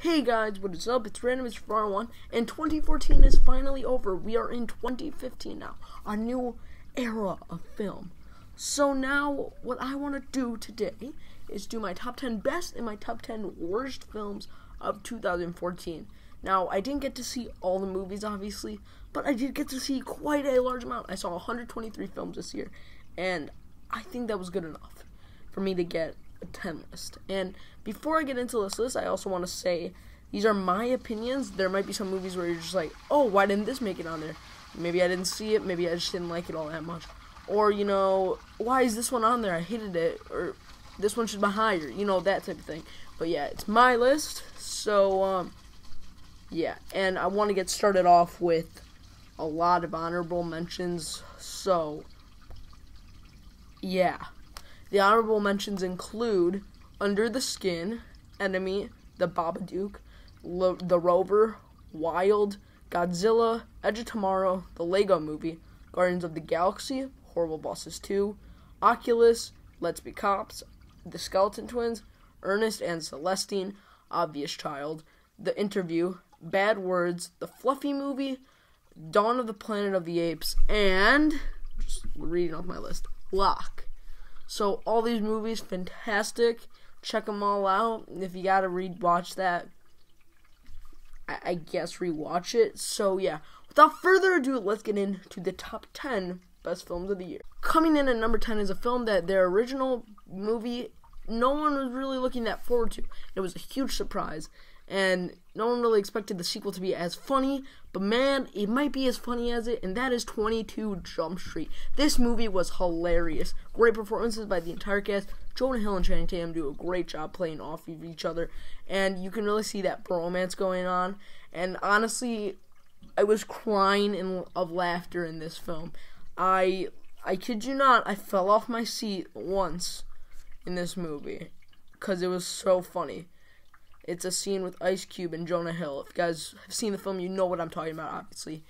Hey guys, what is up? It's Random Mr. 1, and 2014 is finally over. We are in 2015 now, a new era of film. So now, what I want to do today is do my top 10 best and my top 10 worst films of 2014. Now, I didn't get to see all the movies, obviously, but I did get to see quite a large amount. I saw 123 films this year, and I think that was good enough for me to get a 10 list. And before I get into this list, I also want to say these are my opinions. There might be some movies where you're just like, oh, why didn't this make it on there? Maybe I didn't see it, maybe I just didn't like it all that much. Or, you know, why is this one on there? I hated it. Or this one should be higher, you know, that type of thing. But yeah, it's my list. So, yeah. And I want to get started off with a lot of honorable mentions. So, yeah. The honorable mentions include Under the Skin, Enemy, The Babadook, The Rover, Wild, Godzilla, Edge of Tomorrow, The Lego Movie, Guardians of the Galaxy, Horrible Bosses 2, Oculus, Let's Be Cops, The Skeleton Twins, Ernest and Celestine, Obvious Child, The Interview, Bad Words, The Fluffy Movie, Dawn of the Planet of the Apes, and, just reading off my list, Locke. So, all these movies, fantastic. Check them all out. If you gotta watch that, I guess rewatch it. So, yeah. Without further ado, let's get into the top 10 best films of the year. Coming in at number 10 is a film that their original movie, no one was really looking that forward to. It was a huge surprise. And no one really expected the sequel to be as funny, but man, it might be as funny as it, and that is 22 Jump Street. This movie was hilarious. Great performances by the entire cast. Jonah Hill and Channing Tatum do a great job playing off of each other, and you can really see that bromance going on. And honestly, I was crying of laughter in this film. I kid you not, I fell off my seat once in this movie, because it was so funny. It's a scene with Ice Cube and Jonah Hill. If you guys have seen the film, you know what I'm talking about, obviously.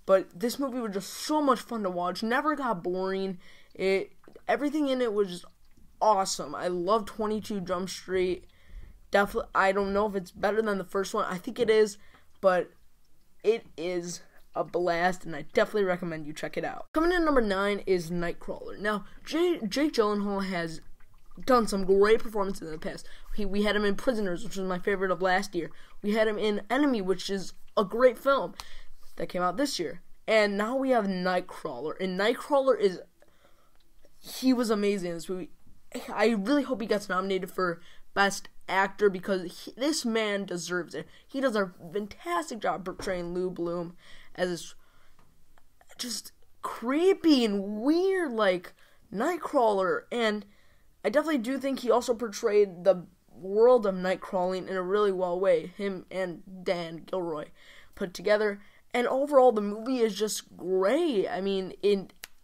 But this movie was just so much fun to watch. Never got boring. Everything in it was just awesome. I love 22 Jump Street. Definitely, I don't know if it's better than the first one. I think it is, but it is a blast, and I definitely recommend you check it out. Coming in at number 9 is Nightcrawler. Now, Jake Gyllenhaal has done some great performances in the past. We had him in Prisoners, which was my favorite of last year. We had him in Enemy, which is a great film that came out this year. And now we have Nightcrawler. And Nightcrawler he was amazing in this movie. I really hope he gets nominated for Best Actor because this man deserves it. He does a fantastic job portraying Lou Bloom as this just creepy and weird, like, Nightcrawler. And I definitely do think he also portrayed the world of night crawling in a really well way. Him and Dan Gilroy put together. And overall, the movie is just great. I mean,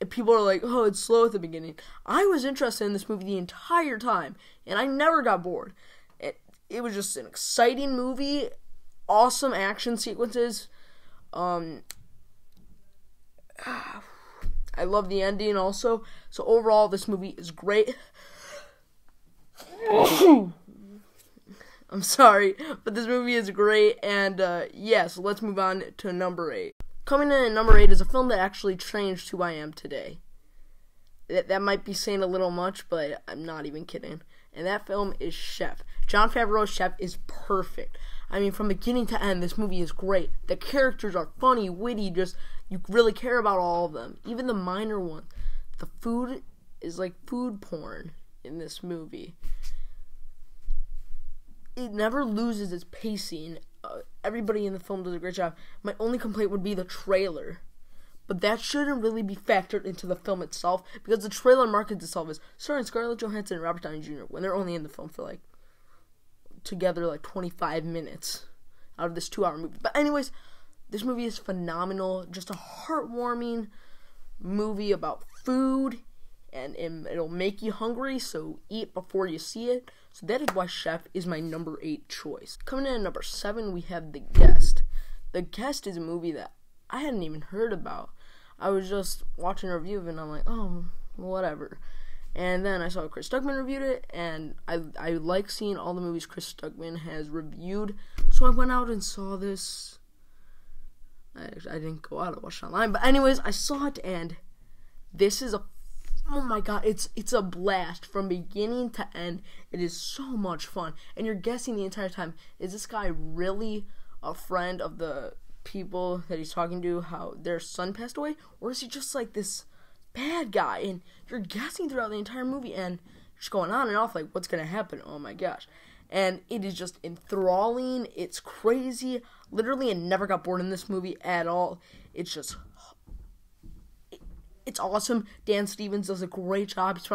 people are like, oh, it's slow at the beginning. I was interested in this movie the entire time, and I never got bored. It was just an exciting movie. Awesome action sequences. I love the ending also. So overall, this movie is great. I'm sorry, but this movie is great, and so let's move on to number 8. Coming in at number 8 is a film that actually changed who I am today. That might be saying a little much, but I'm not even kidding. And that film is Chef. Jon Favreau's Chef is perfect. I mean, from beginning to end, this movie is great. The characters are funny, witty, you really care about all of them. Even the minor ones. The food is like food porn in this movie. It never loses its pacing. Everybody in the film does a great job. My only complaint would be the trailer. But that shouldn't really be factored into the film itself, because the trailer markets itself as starring Scarlett Johansson and Robert Downey Jr. when they're only in the film for together 25 minutes out of this 2-hour movie. But anyways, this movie is phenomenal. Just a heartwarming movie about food, and it'll make you hungry, so eat before you see it. So that is why Chef is my number 8 choice. Coming in at number 7, we have The Guest. The Guest is a movie that I hadn't even heard about. I was just watching a review of it, and I'm like, oh, whatever. And then I saw Chris Stuckman reviewed it, and I like seeing all the movies Chris Stuckman has reviewed. So I went out and saw this. I didn't go out, I watched it online. But anyways, I saw it, and this is oh my god, it's a blast from beginning to end. It is so much fun. And you're guessing the entire time, is this guy really a friend of the people that he's talking to, how their son passed away? Or is he just like this bad guy? And you're guessing throughout the entire movie, and just going on and off like, what's gonna happen? Oh my gosh. And it is just enthralling. It's crazy. Literally, I never got bored in this movie at all. It's awesome. Dan Stevens does a great job. This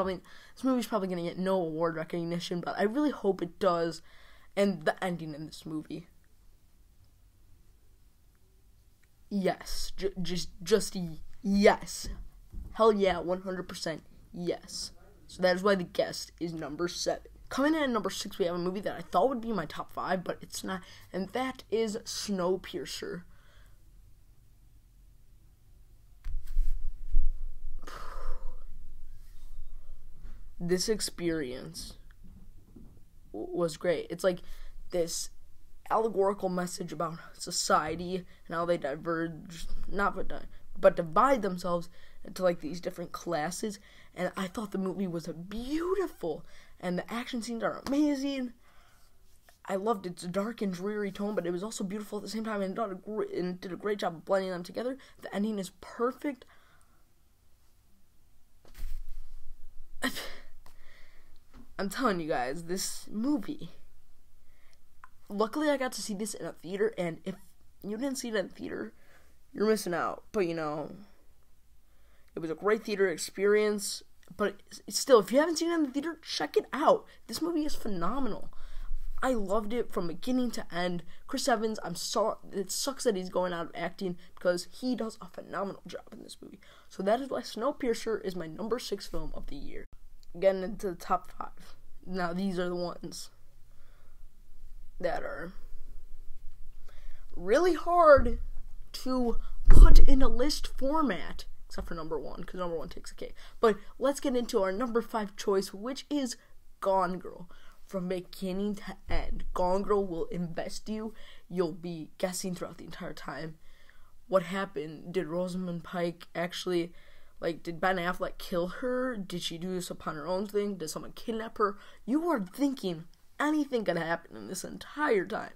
movie's probably gonna get no award recognition, but I really hope it does. And the ending in this movie, yes, just yes, hell yeah, 100% yes. So that is why The Guest is number 7. Coming in at number 6, we have a movie that I thought would be my top 5, but it's not, and that is Snowpiercer. This experience was great. It's like this allegorical message about society and how they diverge, but divide themselves into like these different classes. And I thought the movie was beautiful, and the action scenes are amazing. I loved its dark and dreary tone, but it was also beautiful at the same time, and did a great job of blending them together. The ending is perfect. I'm telling you guys, this movie, luckily I got to see this in a theater, and if you didn't see it in a theater, you're missing out. But you know, it was a great theater experience. But still, if you haven't seen it in the theater, check it out. This movie is phenomenal. I loved it from beginning to end. Chris Evans, it sucks that he's going out of acting, because he does a phenomenal job in this movie. So that is why Snowpiercer is my number 6 film of the year. Getting into the top 5. Now these are the ones that are really hard to put in a list format, except for number 1, because number 1 takes a cake. But let's get into our number 5 choice, which is Gone Girl. From beginning to end, Gone Girl will invest you. You'll be guessing throughout the entire time what happened. Did Rosamund Pike actually, did Ben Affleck kill her? Did she do this upon her own thing? Did someone kidnap her? You are thinking anything could happen in this entire time.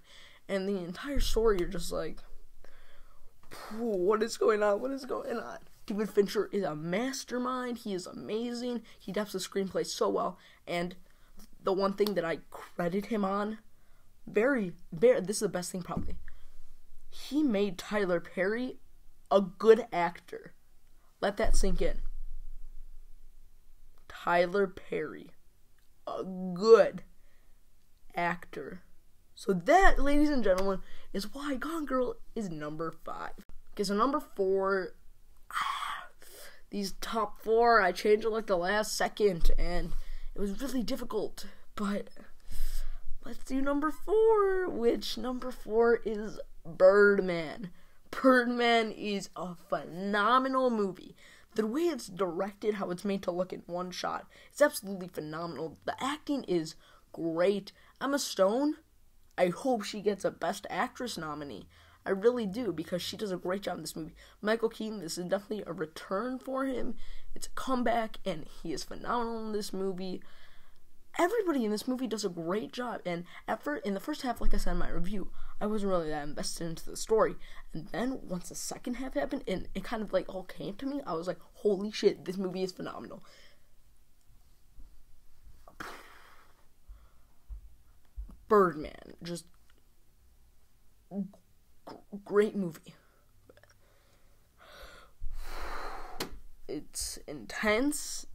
And the entire story, you're just like, what is going on? What is going on? David Fincher is a mastermind. He is amazing. He adapts the screenplay so well. And the one thing that I credit him on, this is the best thing probably, he made Tyler Perry a good actor. Let that sink in. Tyler Perry, a good actor. So that, ladies and gentlemen, is why Gone Girl is number 5. Okay, so number 4, these top 4, I changed it the last second, and it was really difficult, but let's do number 4, which number 4 is Birdman. Birdman is a phenomenal movie. The way it's directed, how it's made to look in one shot, it's absolutely phenomenal. The acting is great. Emma Stone, I hope she gets a Best Actress nominee. I really do, because she does a great job in this movie. Michael Keaton, this is definitely a return for him. It's a comeback, and he is phenomenal in this movie. Everybody in this movie does a great job, and in the first half, like I said in my review, I wasn't really that invested into the story. And then, once the second half happened, and it kind of all came to me, I was like, holy shit, this movie is phenomenal. Birdman, just great movie. It's intense.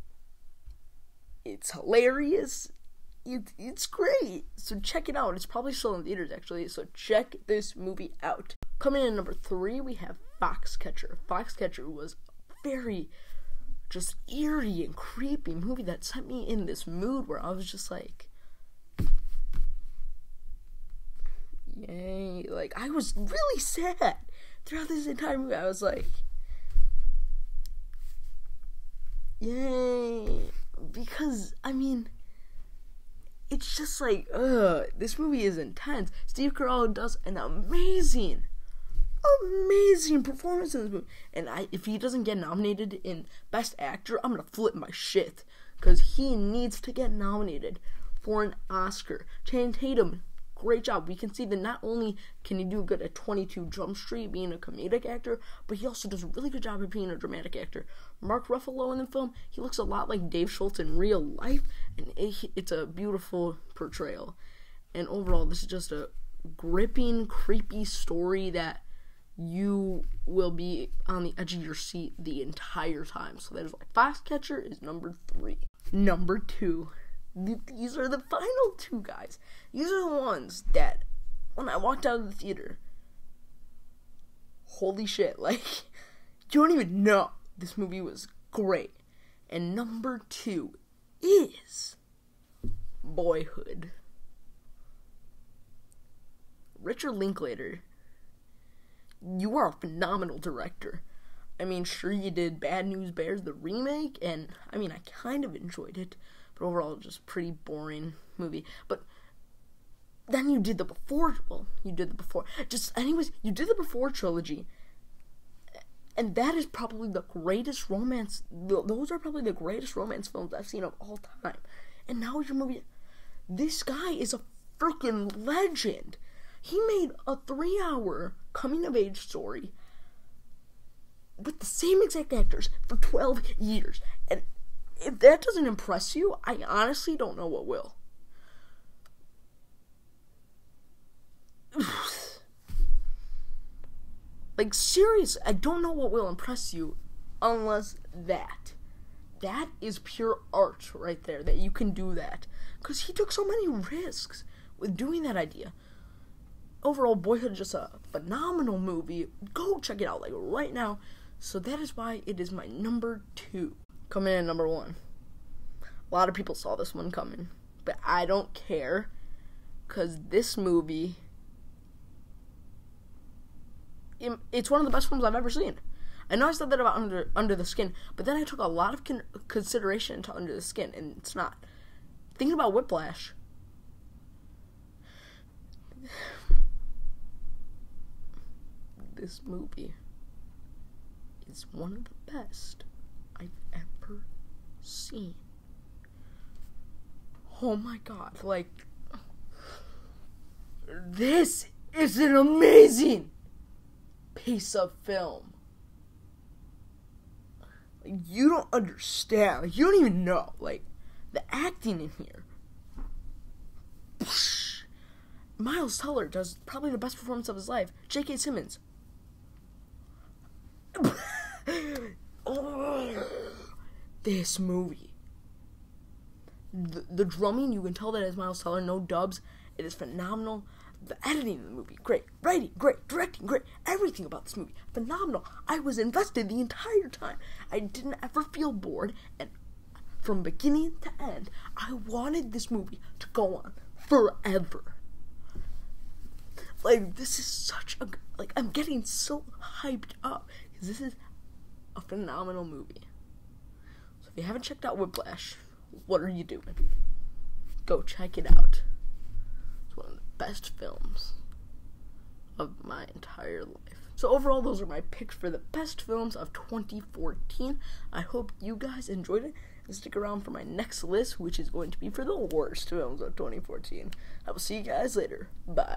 It's hilarious. It's great. So check it out. It's probably still in theaters, actually. So check this movie out. Coming in at number 3, we have Foxcatcher. Foxcatcher was very just eerie and creepy movie that sent me in this mood where I was just like, yay. I was really sad throughout this entire movie. I was like, yay. Because, it's just like, this movie is intense. Steve Carell does an amazing performance in this movie. And if he doesn't get nominated in Best Actor, I'm gonna flip my shit. Because he needs to get nominated for an Oscar. Channing Tatum, great job. We can see that not only can he do good at 22 Jump Street being a comedic actor, but he also does a really good job at being a dramatic actor. Mark Ruffalo in the film, he looks a lot like Dave Schultz in real life, and it's a beautiful portrayal. And overall, this is just a gripping, creepy story that you will be on the edge of your seat the entire time. So that is why Foxcatcher is number 3. Number 2. These are the final 2, guys. These are the ones that, when I walked out of the theater, holy shit, like, you don't even know. This movie was great. And number 2 is Boyhood. Richard Linklater, you are a phenomenal director. I mean, sure, you did Bad News Bears, the remake, and, I mean, I kind of enjoyed it, but overall, just pretty boring movie. But then you did the Before, you did the Before trilogy, and that is probably the greatest romance, those are probably the greatest romance films I've seen of all time. And now your movie, this guy is a freaking legend. He made a 3-hour coming-of-age story with the same exact actors for 12 years. And if that doesn't impress you, I honestly don't know what will. Like, seriously, I don't know what will impress you unless that. That is pure art right there, that you can do that. Because he took so many risks with doing that idea. Overall, Boyhood is just a phenomenal movie. Go check it out, like, right now. So that is why it is my number 2. Coming in at number 1. A lot of people saw this one coming, but I don't care, because this movie, it's one of the best films I've ever seen. I know I said that about Under the Skin, but then I took a lot of consideration into Under the Skin, and it's not. Thinking about Whiplash, this movie is one of the best I've ever seen. Oh my god, like, this is an amazing piece of film. Like, you don't understand, like, you don't even know, like, the acting in here. Miles Teller does probably the best performance of his life. J.K. Simmons. This movie. The drumming, you can tell that it's Miles Teller, no dubs. It is phenomenal. The editing of the movie, great. Writing, great. Directing, great. Everything about this movie, phenomenal. I was invested the entire time. I didn't ever feel bored, and from beginning to end, I wanted this movie to go on forever. Like, this is such a, like, I'm getting so hyped up, because this is a phenomenal movie. So if you haven't checked out Whiplash, what are you doing? Go check it out. It's one of the best films of my entire life. So overall, those are my picks for the best films of 2014. I hope you guys enjoyed it, and stick around for my next list, which is going to be for the worst films of 2014. I will see you guys later. Bye.